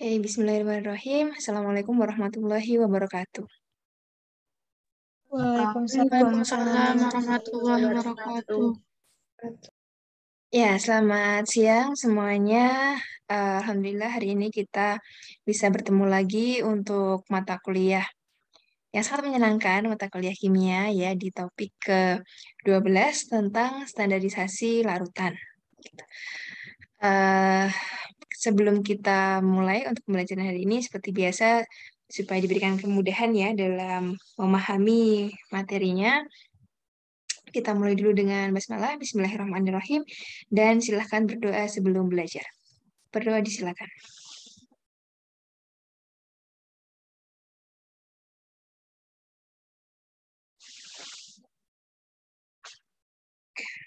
Oke, bismillahirrahmanirrahim. Assalamualaikum warahmatullahi wabarakatuh. Waalaikumsalam warahmatullahi wabarakatuh. Ya, selamat siang semuanya. Alhamdulillah hari ini kita bisa bertemu lagi untuk mata kuliah yang sangat menyenangkan, mata kuliah kimia ya di topik ke-12 tentang standarisasi larutan. Eh, Sebelum kita mulai untuk pembelajaran hari ini, seperti biasa, supaya diberikan kemudahan ya dalam memahami materinya, kita mulai dulu dengan basmalah, bismillahirrahmanirrahim, dan silahkan berdoa sebelum belajar. Berdoa disilakan.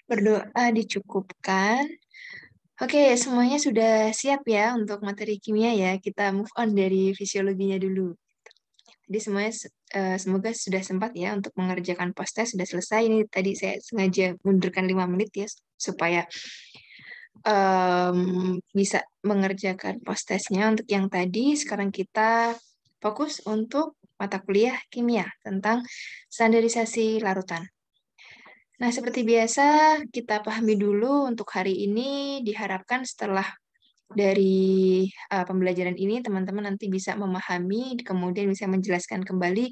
Berdoa dicukupkan. Oke, semuanya sudah siap ya untuk materi kimia ya. Kita move on dari fisiologinya dulu. Jadi semuanya semoga sudah sempat ya untuk mengerjakan post-test sudah selesai. Ini tadi saya sengaja mundurkan 5 menit ya supaya bisa mengerjakan post-testnya untuk yang tadi. Sekarang kita fokus untuk mata kuliah kimia tentang standarisasi larutan. Nah, seperti biasa kita pahami dulu untuk hari ini diharapkan setelah dari pembelajaran ini teman-teman nanti bisa memahami kemudian bisa menjelaskan kembali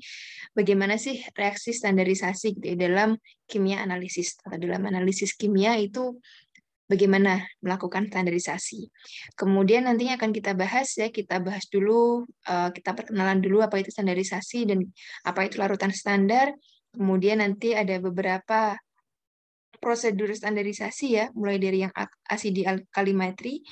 bagaimana sih reaksi standarisasi gitu ya, dalam kimia analisis atau dalam analisis kimia itu bagaimana melakukan standarisasi. Kemudian nantinya akan kita bahas ya, kita bahas dulu, kita perkenalan dulu apa itu standarisasi dan apa itu larutan standar. Kemudian nanti ada beberapa prosedur standarisasi ya, mulai dari yang asidi kalimetri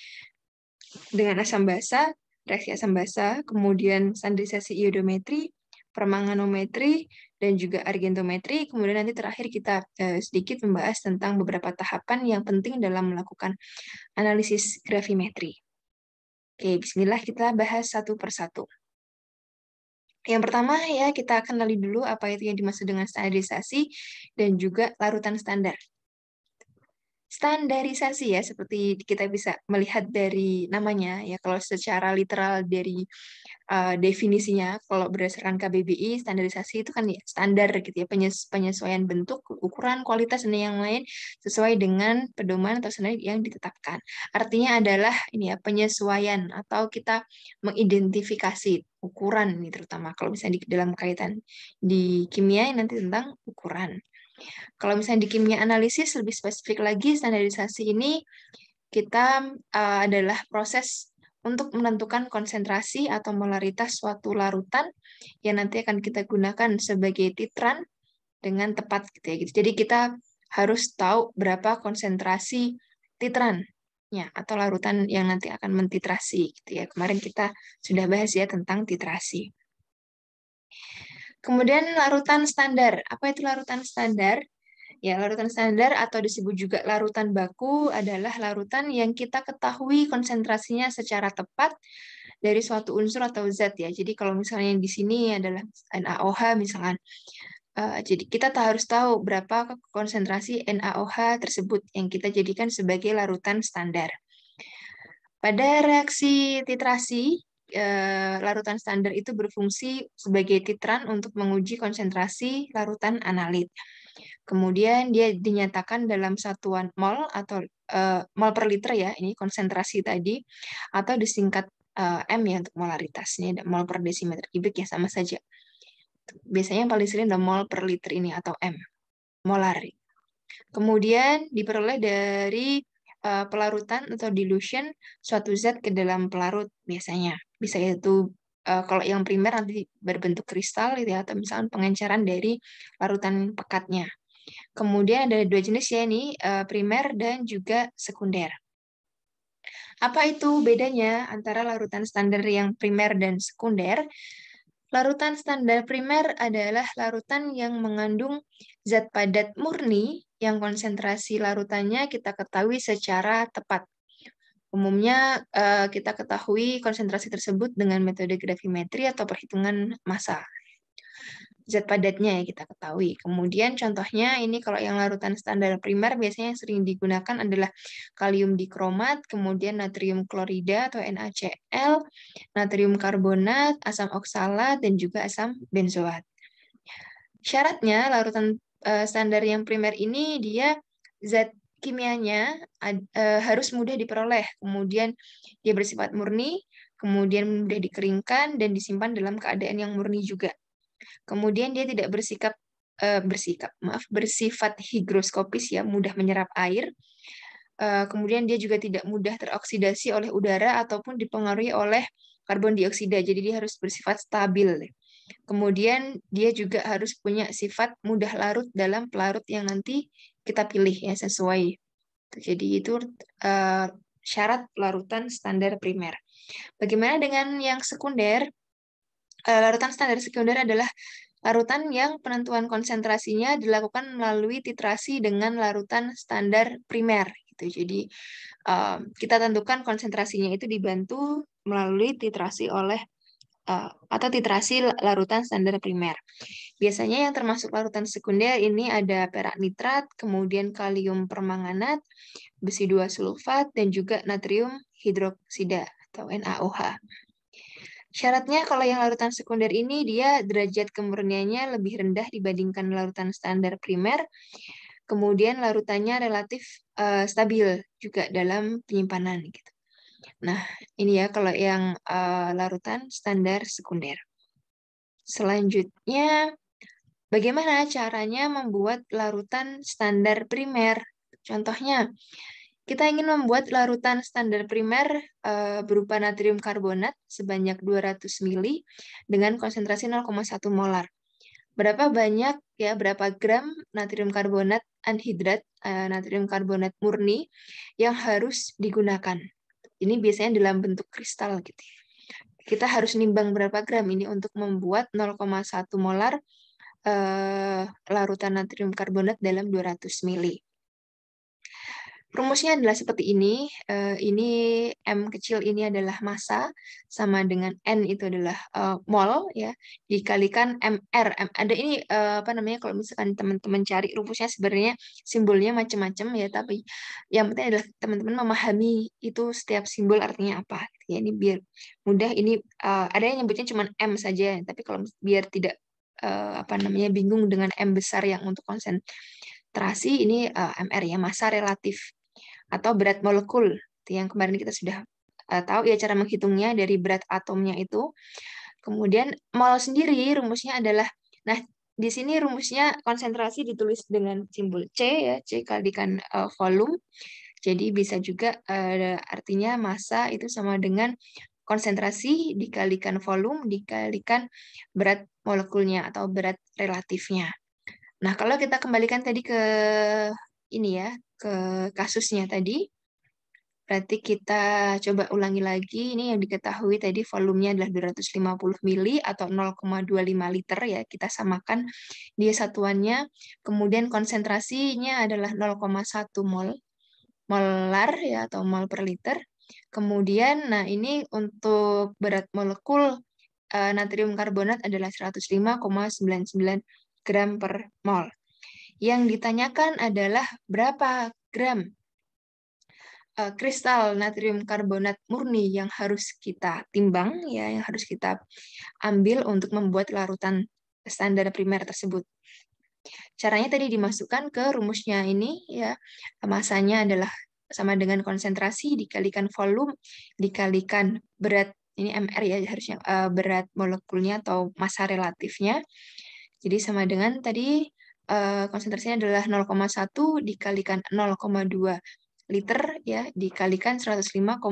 dengan asam basa, reaksi asam basa, kemudian standarisasi iodometri, permanganometri, dan juga argentometri. Kemudian nanti terakhir kita sedikit membahas tentang beberapa tahapan yang penting dalam melakukan analisis gravimetri. Oke, bismillah kita bahas satu persatu. Yang pertama ya kita kenali dulu apa itu yang dimaksud dengan standarisasi dan juga larutan standar. Standarisasi ya, seperti kita bisa melihat dari namanya ya, kalau secara literal dari definisinya, kalau berdasarkan KBBI, standarisasi itu kan ya standar gitu ya, penyesuaian bentuk, ukuran, kualitas, dan yang lain sesuai dengan pedoman atau standar yang ditetapkan. Artinya adalah ini ya, penyesuaian atau kita mengidentifikasi ukuran ini terutama kalau misalnya di dalam kaitan di kimia nanti tentang ukuran. Kalau misalnya di kimia analisis lebih spesifik lagi, standarisasi ini kita adalah proses untuk menentukan konsentrasi atau molaritas suatu larutan yang nanti akan kita gunakan sebagai titran dengan tepat gitu ya. Jadi kita harus tahu berapa konsentrasi titrannya atau larutan yang nanti akan mentitrasi gitu ya. Kemarin kita sudah bahas ya tentang titrasi. Kemudian larutan standar. Apa itu larutan standar? Ya, larutan standar atau disebut juga larutan baku adalah larutan yang kita ketahui konsentrasinya secara tepat dari suatu unsur atau zat ya. Jadi kalau misalnya yang di sini adalah NaOH misalkan, jadi kita harus tahu berapa konsentrasi NaOH tersebut yang kita jadikan sebagai larutan standar. Pada reaksi titrasi, larutan standar itu berfungsi sebagai titran untuk menguji konsentrasi larutan analit. Kemudian dia dinyatakan dalam satuan mol atau mol per liter ya, ini konsentrasi tadi, atau disingkat M ya untuk molaritas. Ini ada mol per desimeter kubik ya, sama saja. Biasanya yang paling sering ada mol per liter ini atau M, molar. Kemudian diperoleh dari pelarutan atau dilution suatu zat ke dalam pelarut biasanya. Bisa itu kalau yang primer nanti berbentuk kristal gitu ya, atau misalnya pengenceran dari larutan pekatnya. Kemudian ada dua jenis ya ini, primer dan juga sekunder. Apa itu bedanya antara larutan standar yang primer dan sekunder? Larutan standar primer adalah larutan yang mengandung zat padat murni yang konsentrasi larutannya kita ketahui secara tepat. Umumnya kita ketahui konsentrasi tersebut dengan metode gravimetri atau perhitungan massa. zat padatnya ya kita ketahui. Kemudian contohnya ini kalau yang larutan standar primer biasanya yang sering digunakan adalah kalium dikromat, kemudian natrium klorida atau NaCl, natrium karbonat, asam oksalat, dan juga asam benzoat. Syaratnya larutan standar yang primer ini dia zat kimianya harus mudah diperoleh, kemudian dia bersifat murni, kemudian mudah dikeringkan dan disimpan dalam keadaan yang murni juga. Kemudian dia tidak bersifat higroskopis ya, mudah menyerap air. Kemudian dia juga tidak mudah teroksidasi oleh udara ataupun dipengaruhi oleh karbon dioksida. Jadi dia harus bersifat stabil. Kemudian dia juga harus punya sifat mudah larut dalam pelarut yang nanti kita pilih ya sesuai. Jadi itu syarat larutan standar primer. Bagaimana dengan yang sekunder? Larutan standar sekunder adalah larutan yang penentuan konsentrasinya dilakukan melalui titrasi dengan larutan standar primer. Gitu. Jadi kita tentukan konsentrasinya itu dibantu melalui titrasi oleh atau titrasi larutan standar primer. Biasanya yang termasuk larutan sekunder ini ada perak nitrat, kemudian kalium permanganat, besi 2 sulfat, dan juga natrium hidroksida atau NaOH. Syaratnya kalau yang larutan sekunder ini dia derajat kemurniannya lebih rendah dibandingkan larutan standar primer. Kemudian larutannya relatif stabil juga dalam penyimpanan gitu. Nah, ini ya kalau yang larutan standar sekunder. Selanjutnya, bagaimana caranya membuat larutan standar primer? Contohnya, kita ingin membuat larutan standar primer berupa natrium karbonat sebanyak 200 mili dengan konsentrasi 0,1 molar. Berapa banyak ya, berapa gram natrium karbonat anhidrat, natrium karbonat murni yang harus digunakan. Ini biasanya dalam bentuk kristal gitu. Kita harus nimbang berapa gram ini untuk membuat 0,1 molar larutan natrium karbonat dalam 200 mili. Rumusnya adalah seperti ini. Ini M kecil ini adalah massa sama dengan N itu adalah mol ya dikalikan MR. Ada ini apa namanya kalau misalkan teman-teman cari rumusnya sebenarnya simbolnya macam-macam ya, tapi yang penting adalah teman-teman memahami itu setiap simbol artinya apa. Ya ini biar mudah. Ini ada yang nyebutnya cuma M saja, tapi kalau biar tidak apa namanya bingung dengan M besar yang untuk konsentrasi ini MR ya, massa relatif atau berat molekul yang kemarin kita sudah tahu ya cara menghitungnya dari berat atomnya itu. Kemudian mol sendiri rumusnya adalah, nah di sini rumusnya konsentrasi ditulis dengan simbol C ya, C kalikan volume. Jadi bisa juga artinya massa itu sama dengan konsentrasi dikalikan volume dikalikan berat molekulnya atau berat relatifnya. Nah, kalau kita kembalikan tadi ke ini ya, ke kasusnya tadi, berarti kita coba ulangi lagi. Ini yang diketahui tadi volumenya adalah 250 mili atau 0,25 liter ya. Kita samakan dia satuannya. Kemudian konsentrasinya adalah 0,1 molar ya atau mol per liter. Kemudian, nah ini untuk berat molekul natrium karbonat adalah 105,99 gram per mol. Yang ditanyakan adalah berapa gram kristal natrium karbonat murni yang harus kita timbang ya, yang harus kita ambil untuk membuat larutan standar primer tersebut. Caranya tadi dimasukkan ke rumusnya ini ya, masanya adalah sama dengan konsentrasi dikalikan volume dikalikan berat, ini MR ya harusnya berat molekulnya atau massa relatifnya. Jadi sama dengan tadi konsentrasinya adalah 0,1 dikalikan 0,2 liter ya dikalikan 105,99.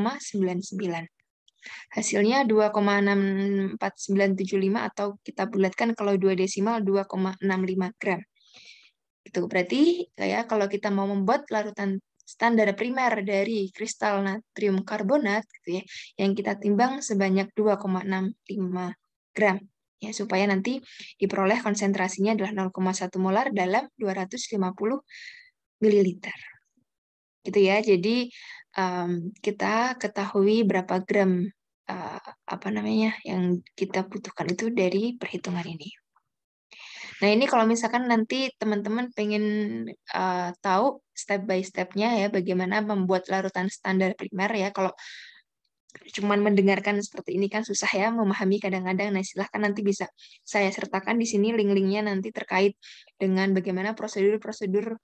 Hasilnya 2,64975 atau kita bulatkan kalau 2 desimal 2,65 gram. Itu berarti ya kalau kita mau membuat larutan standar primer dari kristal natrium karbonat gitu ya, yang kita timbang sebanyak 2,65 gram ya supaya nanti diperoleh konsentrasinya adalah 0,1 molar dalam 250 mililiter. Gitu ya. Jadi kita ketahui berapa gram apa namanya yang kita butuhkan itu dari perhitungan ini. Nah, ini kalau misalkan nanti teman-teman pengen tahu step by step-nya ya, bagaimana membuat larutan standar primer ya. Kalau cuman mendengarkan seperti ini kan susah ya memahami kadang-kadang. Nah, silahkan nanti bisa saya sertakan di sini link-linknya nanti terkait dengan bagaimana prosedur-prosedur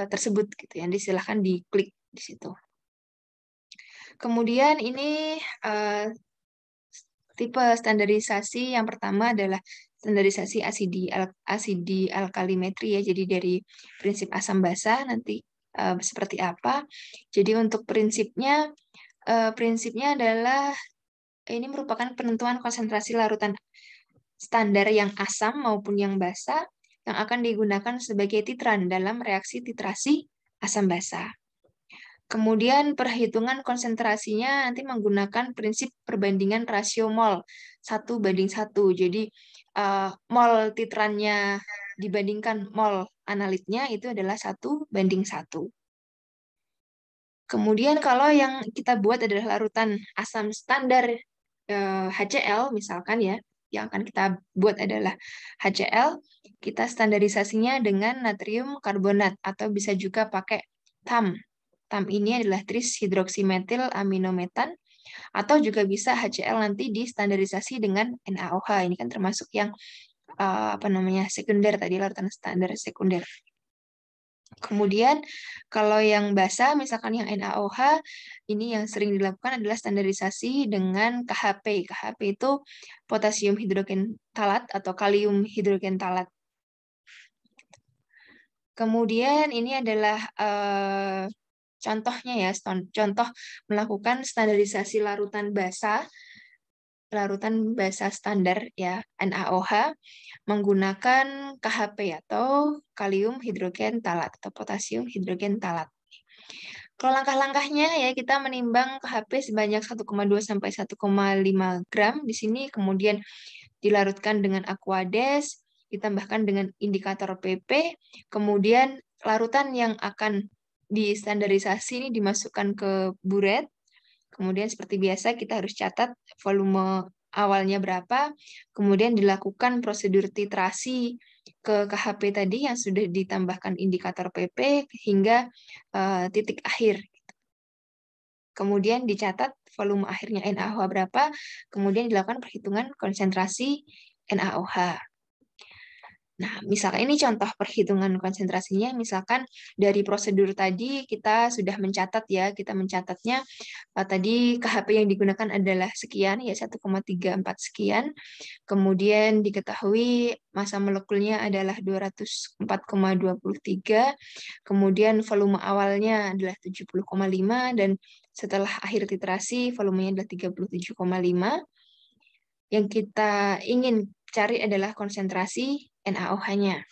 tersebut gitu ya. Silahkan diklik di situ. Kemudian ini tipe standarisasi yang pertama adalah standarisasi asidi alkalimetri ya. Jadi dari prinsip asam basa nanti seperti apa. Jadi untuk prinsipnya adalah ini merupakan penentuan konsentrasi larutan standar yang asam maupun yang basa yang akan digunakan sebagai titran dalam reaksi titrasi asam basa. Kemudian perhitungan konsentrasinya nanti menggunakan prinsip perbandingan rasio mol 1:1. Jadi mol titrannya dibandingkan mol analitnya itu adalah 1:1. Kemudian kalau yang kita buat adalah larutan asam standar HCl misalkan ya, yang akan kita buat adalah HCl, kita standarisasinya dengan natrium karbonat atau bisa juga pakai TAM. TAM ini adalah tris hidroksimetil aminometan atau juga bisa HCl nanti distandarisasi dengan NaOH. Ini kan termasuk yang sekunder tadi, larutan standar sekunder. Kemudian kalau yang basa, misalkan yang NaOH, ini yang sering dilakukan adalah standarisasi dengan KHP. KHP itu potasium hidrogen talat atau kalium hidrogen talat. Kemudian ini adalah contohnya ya, contoh melakukan standarisasi larutan basa standar ya NaOH menggunakan KHP atau kalium hidrogen talat atau potasium hidrogen talat. Kalau langkah-langkahnya ya kita menimbang KHP sebanyak 1,2 sampai 1,5 gram di sini, kemudian dilarutkan dengan aquades, ditambahkan dengan indikator PP, kemudian larutan yang akan distandarisasi ini dimasukkan ke buret. Kemudian seperti biasa kita harus catat volume awalnya berapa, kemudian dilakukan prosedur titrasi ke KHP tadi yang sudah ditambahkan indikator PP hingga titik akhir. Kemudian dicatat volume akhirnya NaOH berapa, kemudian dilakukan perhitungan konsentrasi NaOH. Nah, misalkan ini contoh perhitungan konsentrasinya, misalkan dari prosedur tadi kita sudah mencatat ya, kita mencatatnya tadi KHP yang digunakan adalah sekian, ya 1,34 sekian, kemudian diketahui massa molekulnya adalah 204,23, kemudian volume awalnya adalah 70,5, dan setelah akhir titrasi volumenya adalah 37,5. Yang kita ingin cari adalah konsentrasi NaOH-nya.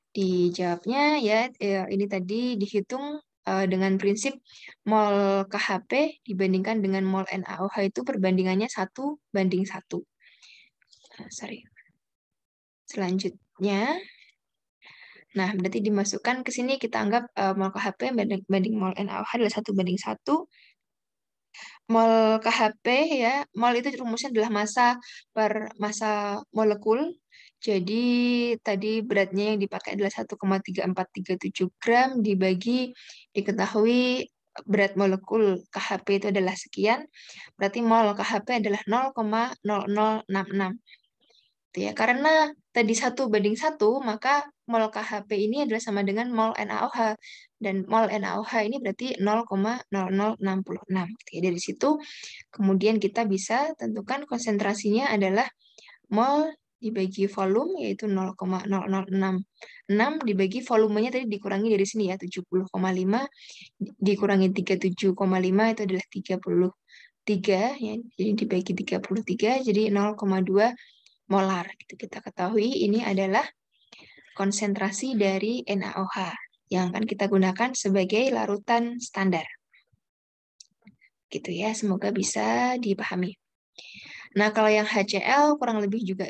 Dijawabnya ya ini tadi dihitung dengan prinsip mol KHP dibandingkan dengan mol NaOH itu perbandingannya 1:1. Selanjutnya, nah berarti dimasukkan ke sini kita anggap mol KHP banding mol NaOH adalah 1:1. Mol KHP ya, mol itu rumusnya adalah massa per massa molekul. Jadi tadi beratnya yang dipakai adalah 1,3437 gram diketahui berat molekul KHP itu adalah sekian. Berarti mol KHP adalah 0,0066. Ya, karena tadi 1:1, maka mol KHP ini adalah sama dengan mol NaOH. Dan mol NaOH ini berarti 0,0066. Ya, dari situ kemudian kita bisa tentukan konsentrasinya adalah mol dibagi volume, yaitu 0,0066 dibagi volumenya tadi dikurangi dari sini ya, 70,5 dikurangi 37,5 itu adalah 33 ya. Jadi dibagi 33 jadi 0,2 molar. Kita ketahui ini adalah konsentrasi dari NaOH yang akan kita gunakan sebagai larutan standar. Gitu ya, semoga bisa dipahami. Nah, kalau yang HCl kurang lebih juga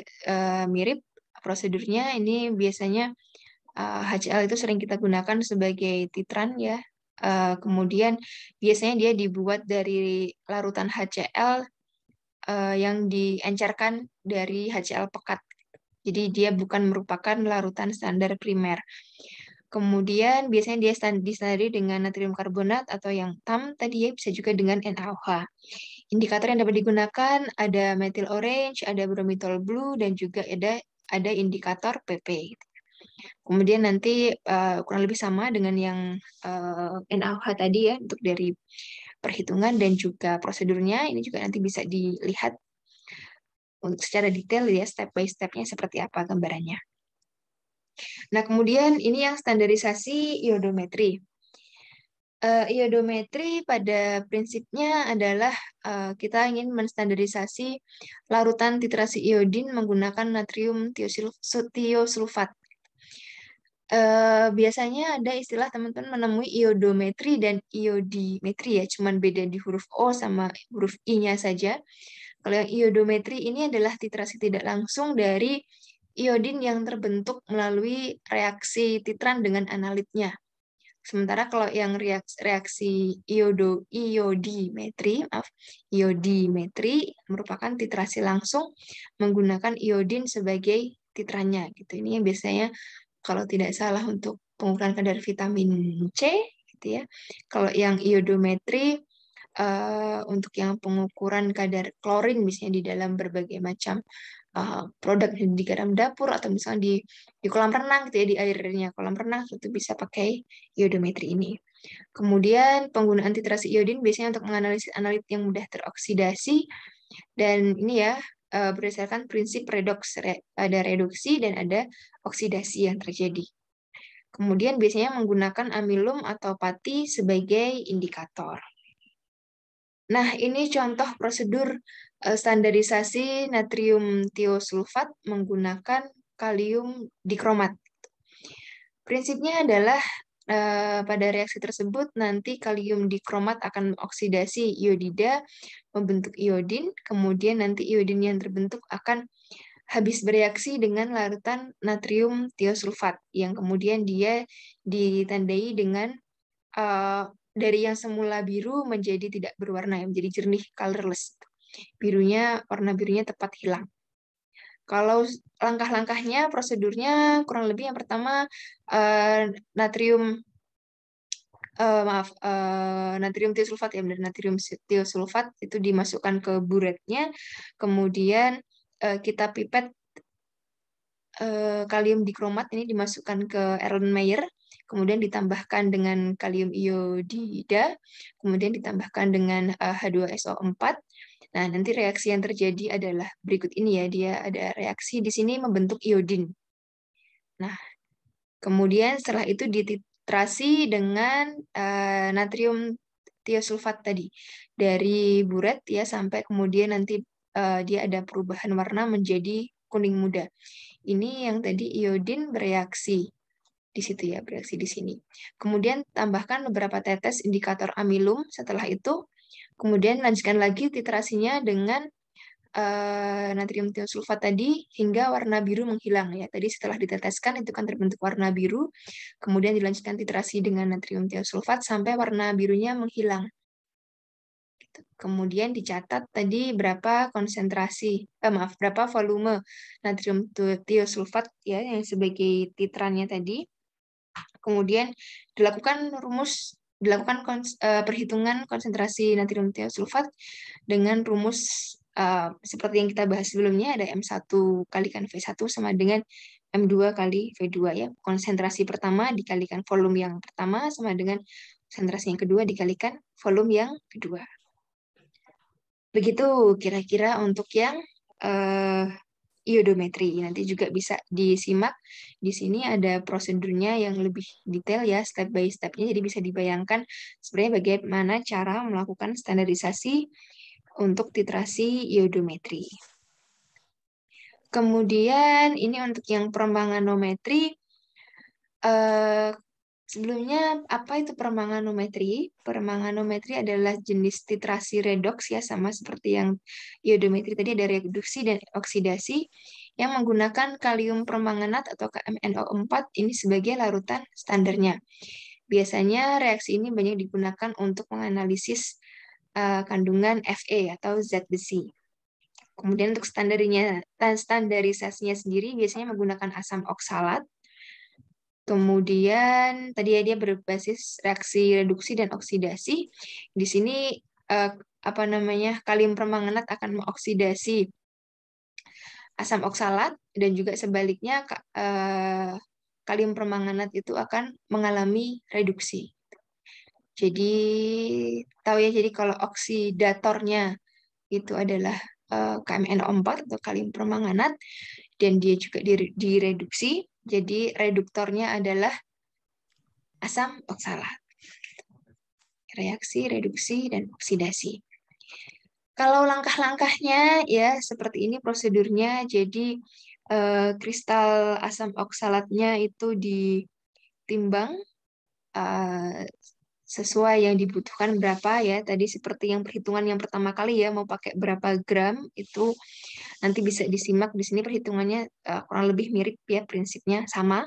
mirip prosedurnya. Ini biasanya HCl itu sering kita gunakan sebagai titran ya. Kemudian biasanya dia dibuat dari larutan HCl yang diencerkan dari HCl pekat. Jadi dia bukan merupakan larutan standar primer. Kemudian biasanya dia disandari dengan natrium karbonat atau yang TAM tadi ya, bisa juga dengan NaOH. Indikator yang dapat digunakan ada methyl orange, ada bromethol blue, dan juga ada indikator PP. Kemudian nanti kurang lebih sama dengan yang NaOH tadi ya, untuk dari perhitungan dan juga prosedurnya. Ini juga nanti bisa dilihat untuk secara detail ya, step by step-nya seperti apa gambarannya. Nah, kemudian ini yang standarisasi iodometri. Iodometri pada prinsipnya adalah kita ingin menstandarisasi larutan titrasi iodin menggunakan natrium tiosulfat. Biasanya ada istilah teman-teman menemui iodometri dan iodimetri ya, cuman beda di huruf O sama huruf I-nya saja. Kalau yang iodometri ini adalah titrasi tidak langsung dari iodin yang terbentuk melalui reaksi titran dengan analitnya. Sementara kalau yang reaksi iodimetri merupakan titrasi langsung menggunakan iodin sebagai titrannya gitu. Ini yang biasanya kalau tidak salah untuk pengukuran kadar vitamin C gitu ya. Kalau yang iodometri untuk yang pengukuran kadar klorin misalnya di dalam berbagai macam produk di dalam dapur atau misalnya di kolam renang gitu ya, di airnya kolam renang itu bisa pakai iodometri ini. Kemudian penggunaan titrasi iodin biasanya untuk menganalisis analit yang mudah teroksidasi, dan ini ya berdasarkan prinsip redoks, ada reduksi dan ada oksidasi yang terjadi. Kemudian biasanya menggunakan amilum atau pati sebagai indikator. Nah, ini contoh prosedur standarisasi natrium tiosulfat menggunakan kalium dikromat. Prinsipnya adalah pada reaksi tersebut nanti kalium dikromat akan oksidasi iodida membentuk iodin, kemudian nanti iodin yang terbentuk akan habis bereaksi dengan larutan natrium tiosulfat yang kemudian dia ditandai dengan dari yang semula biru menjadi tidak berwarna, menjadi jernih, colorless. Warna birunya tepat hilang. Kalau langkah-langkahnya, prosedurnya kurang lebih yang pertama natrium natrium tiosulfat ya, benar natrium tiosulfat itu dimasukkan ke buretnya, kemudian kita pipet kalium dikromat ini dimasukkan ke Erlenmeyer, kemudian ditambahkan dengan kalium iodida, kemudian ditambahkan dengan H2SO4. Nah, nanti reaksi yang terjadi adalah berikut ini ya, dia ada reaksi di sini membentuk iodin. Nah, kemudian setelah itu dititrasi dengan natrium tiosulfat tadi dari buret ya sampai kemudian nanti dia ada perubahan warna menjadi kuning muda. Ini yang tadi iodin bereaksi di situ ya, bereaksi di sini. Kemudian tambahkan beberapa tetes indikator amilum setelah itu. Kemudian lanjutkan lagi titrasinya dengan natrium tiosulfat tadi hingga warna biru menghilang ya. Tadi setelah diteteskan itu kan terbentuk warna biru, kemudian dilanjutkan titrasi dengan natrium tiosulfat sampai warna birunya menghilang. Kemudian dicatat tadi berapa berapa volume natrium tiosulfat ya yang sebagai titrannya tadi. Kemudian dilakukan perhitungan konsentrasi natrium tiosulfat dengan rumus seperti yang kita bahas sebelumnya, ada M1 kalikan V1 sama dengan M2 kali V2 ya. Konsentrasi pertama dikalikan volume yang pertama sama dengan konsentrasi yang kedua dikalikan volume yang kedua. Begitu kira-kira untuk yang iodometri. Nanti juga bisa disimak. Di sini ada prosedurnya yang lebih detail ya, step by step-nya. Jadi bisa dibayangkan sebenarnya bagaimana cara melakukan standarisasi untuk titrasi iodometri. Kemudian ini untuk yang permanganometri. Sebelumnya, apa itu permanganometri? Permanganometri adalah jenis titrasi redoks ya, sama seperti yang iodometri tadi, ada reduksi dan oksidasi yang menggunakan kalium permanganat atau KMnO4 ini sebagai larutan standarnya. Biasanya reaksi ini banyak digunakan untuk menganalisis kandungan Fe atau zat besi. Kemudian untuk standarisasinya sendiri biasanya menggunakan asam oksalat. Kemudian tadi ya dia berbasis reaksi reduksi dan oksidasi. Di sini kalium permanganat akan mengoksidasi asam oksalat dan juga sebaliknya kalium permanganat itu akan mengalami reduksi. Jadi tahu ya, jadi kalau oksidatornya itu adalah KMnO4 atau kalium permanganat dan dia juga direduksi, jadi reduktornya adalah asam oksalat. Reaksi, reduksi, dan oksidasi. Kalau langkah-langkahnya ya seperti ini prosedurnya. Jadi kristal asam oksalatnya itu ditimbang sesuai yang dibutuhkan berapa ya. Tadi seperti yang perhitungan yang pertama kali ya, mau pakai berapa gram itu nanti bisa disimak di sini perhitungannya kurang lebih mirip ya, prinsipnya sama.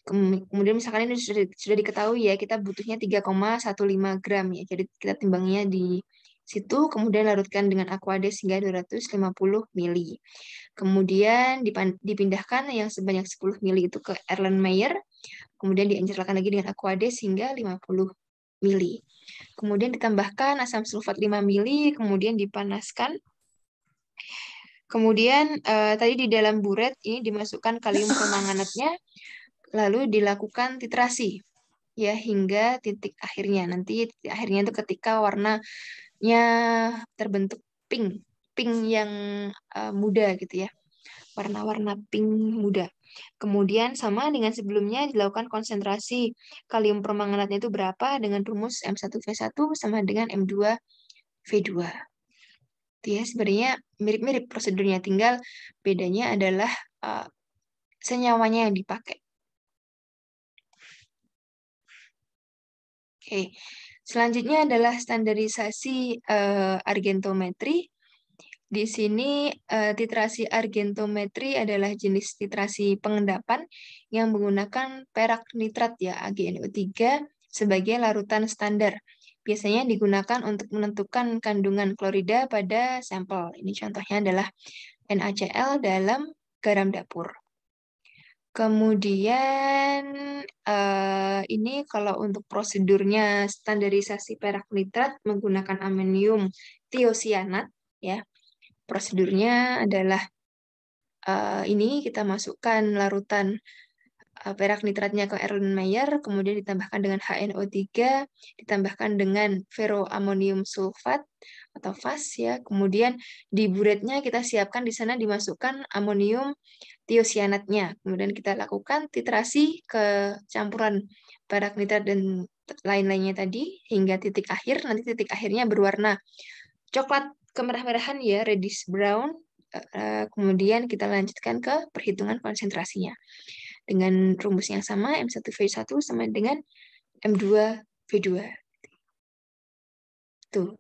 Kemudian misalkan ini sudah diketahui ya, kita butuhnya 3,15 gram ya. Jadi kita timbangnya di situ, kemudian larutkan dengan Aquades hingga 250 mili. Kemudian dipindahkan yang sebanyak 10 mili itu ke Erlenmeyer, kemudian dianjurkan lagi dengan Aquades hingga 50 mili. Kemudian ditambahkan asam sulfat 5 mili, kemudian dipanaskan. Kemudian tadi di dalam buret ini dimasukkan kalium permanganatnya, lalu dilakukan titrasi ya hingga titik akhirnya. Nanti titik akhirnya itu ketika warnanya terbentuk pink yang muda gitu ya. Warna-warna pink muda. Kemudian sama dengan sebelumnya dilakukan konsentrasi kalium permanganatnya itu berapa dengan rumus M1V1 sama dengan M2V2. Itu ya sebenarnya mirip-mirip prosedurnya, tinggal bedanya adalah senyawanya yang dipakai. Oke, selanjutnya adalah standarisasi argentometri. Di sini titrasi argentometri adalah jenis titrasi pengendapan yang menggunakan perak nitrat ya AgNO3 sebagai larutan standar. Biasanya digunakan untuk menentukan kandungan klorida pada sampel. Ini contohnya adalah NaCl dalam garam dapur. Kemudian ini kalau untuk prosedurnya standarisasi perak nitrat menggunakan amonium tiosianat ya. Prosedurnya adalah ini kita masukkan larutan perak nitratnya ke Erlenmeyer, kemudian ditambahkan dengan HNO3, ditambahkan dengan ferroamonium sulfat atau FAS ya. Kemudian di buretnya kita siapkan di sana dimasukkan amonium tiosianatnya. Kemudian kita lakukan titrasi ke campuran perak nitrat dan lain-lainnya tadi hingga titik akhir. Nanti titik akhirnya berwarna coklat kemerah-merahan ya, reddish brown. Kemudian kita lanjutkan ke perhitungan konsentrasinya. Dengan rumus yang sama, M1V1 sama dengan M2V2. Tuh.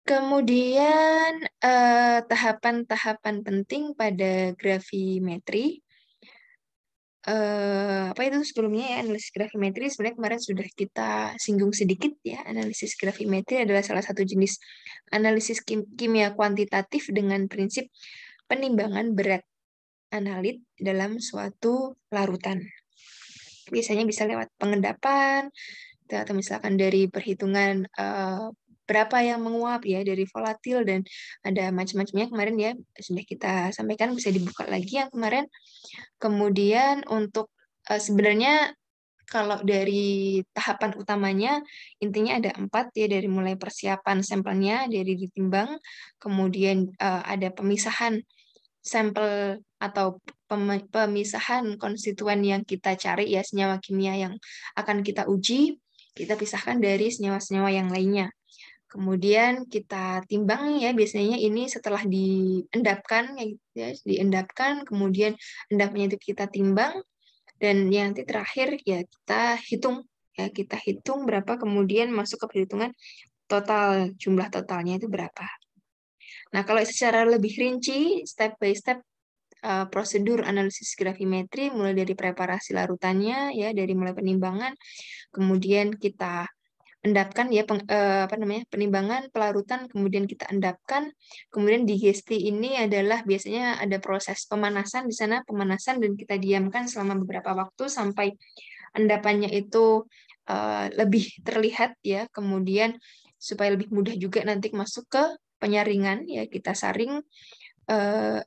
Kemudian tahapan-tahapan penting pada gravimetri. Apa itu sebelumnya ya, analisis gravimetri sebenarnya kemarin sudah kita singgung sedikit ya. Analisis gravimetri adalah salah satu jenis analisis kimia kuantitatif dengan prinsip penimbangan berat analit dalam suatu larutan. Biasanya bisa lewat pengendapan atau misalkan dari perhitungan berapa yang menguap ya dari volatil dan ada macam-macamnya kemarin ya sudah kita sampaikan, bisa dibuka lagi yang kemarin. Kemudian untuk sebenarnya kalau dari tahapan utamanya intinya ada 4 ya, dari mulai persiapan sampelnya, dari ditimbang, kemudian ada pemisahan sampel atau pemisahan konstituen yang kita cari ya, senyawa kimia yang akan kita uji, kita pisahkan dari senyawa-senyawa yang lainnya. Kemudian kita timbang ya, biasanya ini setelah diendapkan ya, diendapkan, kemudian endapnya itu kita timbang, dan yang nanti terakhir ya kita hitung berapa, kemudian masuk ke perhitungan total, jumlah totalnya itu berapa. Nah, kalau secara lebih rinci, step by step prosedur analisis gravimetri mulai dari preparasi larutannya ya, dari mulai penimbangan, kemudian kita endapkan ya penimbangan pelarutan kemudian kita endapkan, kemudian digesti ini adalah biasanya ada proses pemanasan di sana, pemanasan dan kita diamkan selama beberapa waktu sampai endapannya itu lebih terlihat ya, kemudian supaya lebih mudah juga nanti masuk ke penyaringan ya, kita saring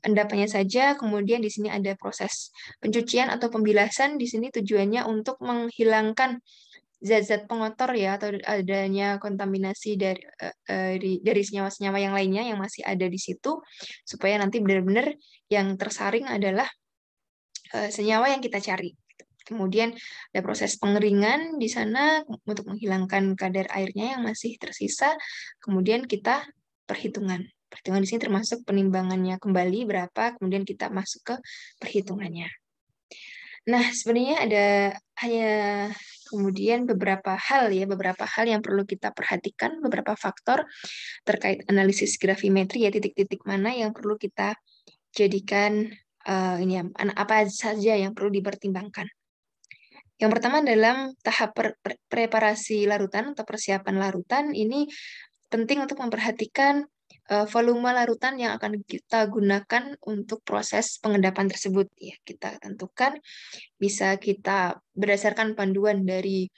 endapannya saja. Kemudian di sini ada proses pencucian atau pembilasan. Di sini tujuannya untuk menghilangkan zat-zat pengotor ya, atau adanya kontaminasi dari senyawa-senyawa yang lainnya yang masih ada di situ, supaya nanti benar-benar yang tersaring adalah senyawa yang kita cari. Kemudian ada proses pengeringan di sana untuk menghilangkan kadar airnya yang masih tersisa. Kemudian kita perhitungan. Perhitungan di sini termasuk penimbangannya kembali berapa, kemudian kita masuk ke perhitungannya. Nah, sebenarnya ada hanya kemudian beberapa hal yang perlu kita perhatikan, beberapa faktor terkait analisis gravimetri ya, titik-titik mana yang perlu kita jadikan ini ya, apa saja yang perlu dipertimbangkan. Yang pertama dalam tahap preparasi larutan atau persiapan larutan, ini penting untuk memperhatikan volume larutan yang akan kita gunakan untuk proses pengendapan tersebut. Ya, kita tentukan, bisa kita berdasarkan panduan dari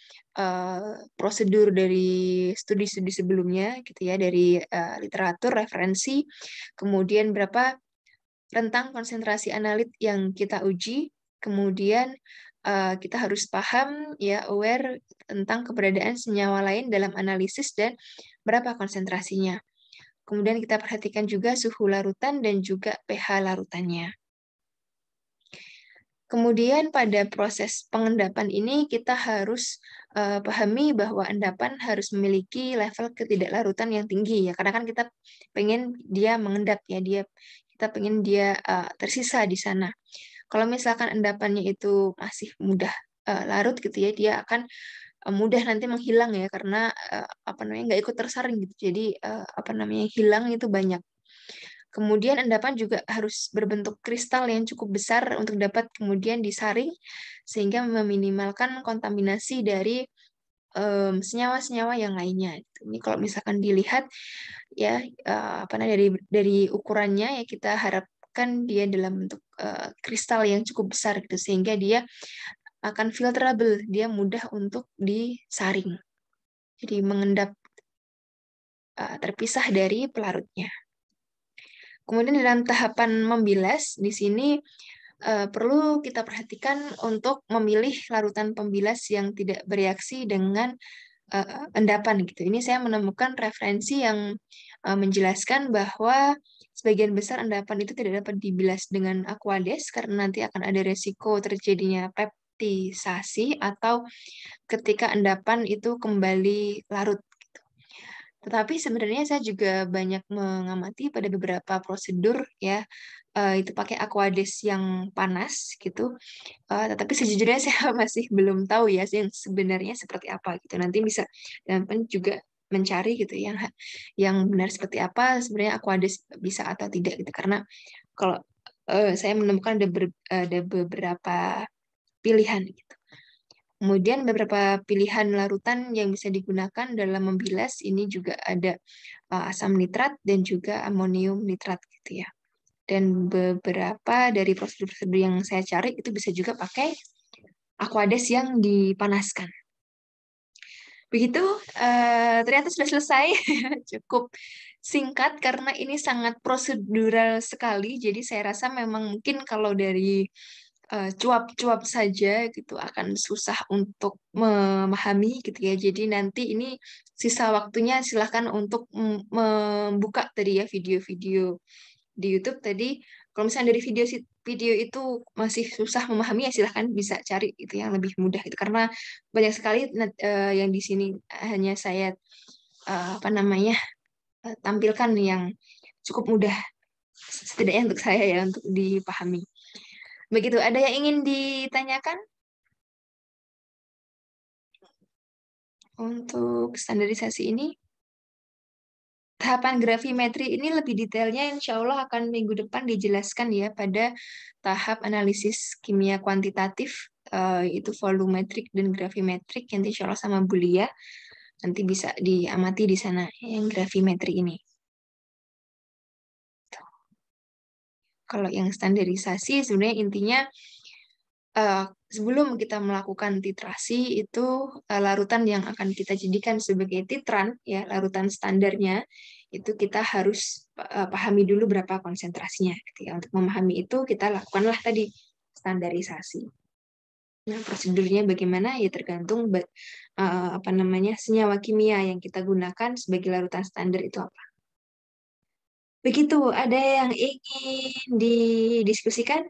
prosedur dari studi-studi sebelumnya, gitu ya, dari literatur, referensi, kemudian berapa rentang konsentrasi analit yang kita uji, kemudian kita harus paham ya, aware tentang keberadaan senyawa lain dalam analisis dan berapa konsentrasinya. Kemudian kita perhatikan juga suhu larutan dan juga pH larutannya. Kemudian pada proses pengendapan ini kita harus pahami bahwa endapan harus memiliki level ketidaklarutan yang tinggi ya, karena kan kita pengen dia mengendap ya, kita pengen dia tersisa di sana. Kalau misalkan endapannya itu masih mudah larut gitu ya, dia akan mudah nanti menghilang ya, karena nggak ikut tersaring gitu. Jadi hilang itu banyak. Kemudian endapan juga harus berbentuk kristal yang cukup besar untuk dapat kemudian disaring sehingga meminimalkan kontaminasi dari senyawa-senyawa yang lainnya. Ini kalau misalkan dilihat ya dari ukurannya ya, kita harapkan dia dalam bentuk kristal yang cukup besar gitu, sehingga dia akan filterable, dia mudah untuk disaring. Jadi mengendap terpisah dari pelarutnya. Kemudian dalam tahapan membilas, di sini perlu kita perhatikan untuk memilih larutan pembilas yang tidak bereaksi dengan endapan gitu. Ini saya menemukan referensi yang menjelaskan bahwa sebagian besar endapan itu tidak dapat dibilas dengan Aquades karena nanti akan ada resiko terjadinya peptisasi atau ketika endapan itu kembali larut. Tetapi sebenarnya saya juga banyak mengamati pada beberapa prosedur ya, itu pakai Aquades yang panas gitu. Tetapi sejujurnya saya masih belum tahu ya yang sebenarnya seperti apa gitu. Nanti bisa dan juga mencari gitu yang benar seperti apa sebenarnya Aquades bisa atau tidak gitu. Karena kalau saya menemukan ada beberapa pilihan gitu. Kemudian beberapa pilihan larutan yang bisa digunakan dalam membilas ini juga ada asam nitrat dan juga amonium nitrat gitu ya. Dan beberapa dari prosedur-prosedur yang saya cari itu bisa juga pakai Aquades yang dipanaskan. Begitu, ternyata sudah selesai. Cukup singkat karena ini sangat prosedural sekali. Jadi saya rasa memang mungkin kalau dari cuap-cuap saja gitu akan susah untuk memahami gitu ya. Jadi nanti ini sisa waktunya silahkan untuk membuka tadi ya video-video di YouTube tadi. Kalau misalnya dari video itu masih susah memahami ya silahkan bisa cari itu yang lebih mudah itu, karena banyak sekali yang di sini hanya saya tampilkan yang cukup mudah setidaknya untuk saya ya untuk dipahami. Begitu, ada yang ingin ditanyakan untuk standarisasi ini? Tahapan gravimetri ini lebih detailnya insya Allah akan minggu depan dijelaskan ya pada tahap analisis kimia kuantitatif, itu volumetrik dan gravimetrik yang insya Allah sama Bulia. Nanti bisa diamati di sana yang gravimetri ini. Kalau yang standarisasi sebenarnya intinya sebelum kita melakukan titrasi itu larutan yang akan kita jadikan sebagai titran ya larutan standarnya itu kita harus pahami dulu berapa konsentrasinya. Gitu ya. Untuk memahami itu kita lakukanlah tadi standarisasi. Nah, prosedurnya bagaimana ya tergantung apa namanya senyawa kimia yang kita gunakan sebagai larutan standar itu apa. Begitu, ada yang ingin didiskusikan?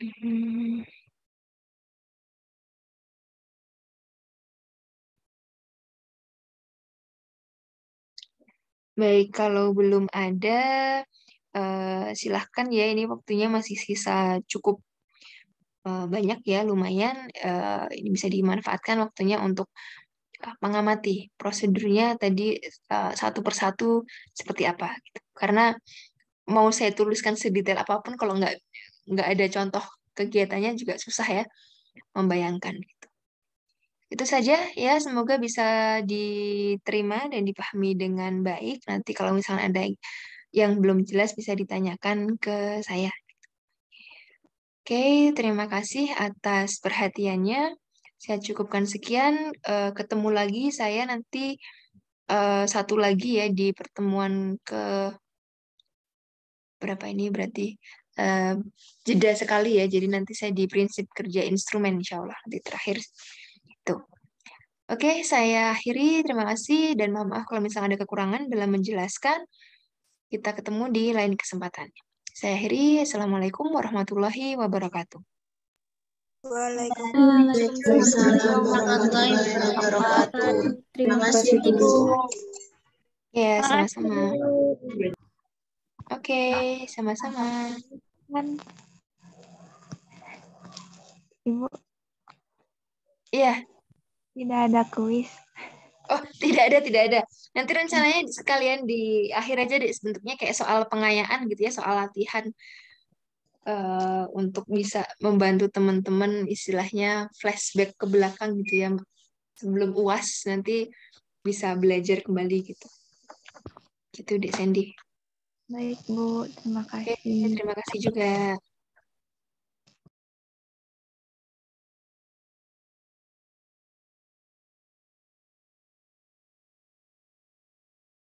Hmm. Baik, kalau belum ada, silahkan ya. Ini waktunya masih sisa cukup banyak ya, lumayan. Ini bisa dimanfaatkan waktunya untuk mengamati prosedurnya tadi satu persatu seperti apa. Gitu. Karena mau saya tuliskan sedetail apapun, kalau nggak ada contoh kegiatannya juga susah ya membayangkan. Gitu. Itu saja ya, semoga bisa diterima dan dipahami dengan baik. Nanti kalau misalnya ada yang belum jelas bisa ditanyakan ke saya. Oke, terima kasih atas perhatiannya. Saya cukupkan sekian. Ketemu lagi saya nanti satu lagi ya di pertemuan ke berapa ini berarti eh, jeda sekali ya. Jadi nanti saya di prinsip kerja instrumen insya Allah nanti terakhir itu. Oke, saya akhiri. Terima kasih dan mohon maaf kalau misalnya ada kekurangan dalam menjelaskan. Kita ketemu di lain kesempatan. Saya akhiri. Assalamualaikum warahmatullahi wabarakatuh. Waalaikumsalam warahmatullahi wabarakatuh. Terima kasih, Ibu. Ya, sama-sama. Oke, sama-sama. Ibu, Iya. tidak ada kuis. Oh, tidak ada, tidak ada. Nanti rencananya sekalian di akhir aja deh, bentuknya kayak soal pengayaan gitu ya, soal latihan untuk bisa membantu teman-teman istilahnya flashback ke belakang gitu ya, sebelum UAS nanti bisa belajar kembali gitu. Gitu deh, Sandy. Baik, Bu. Terima Oke, kasih. terima kasih juga.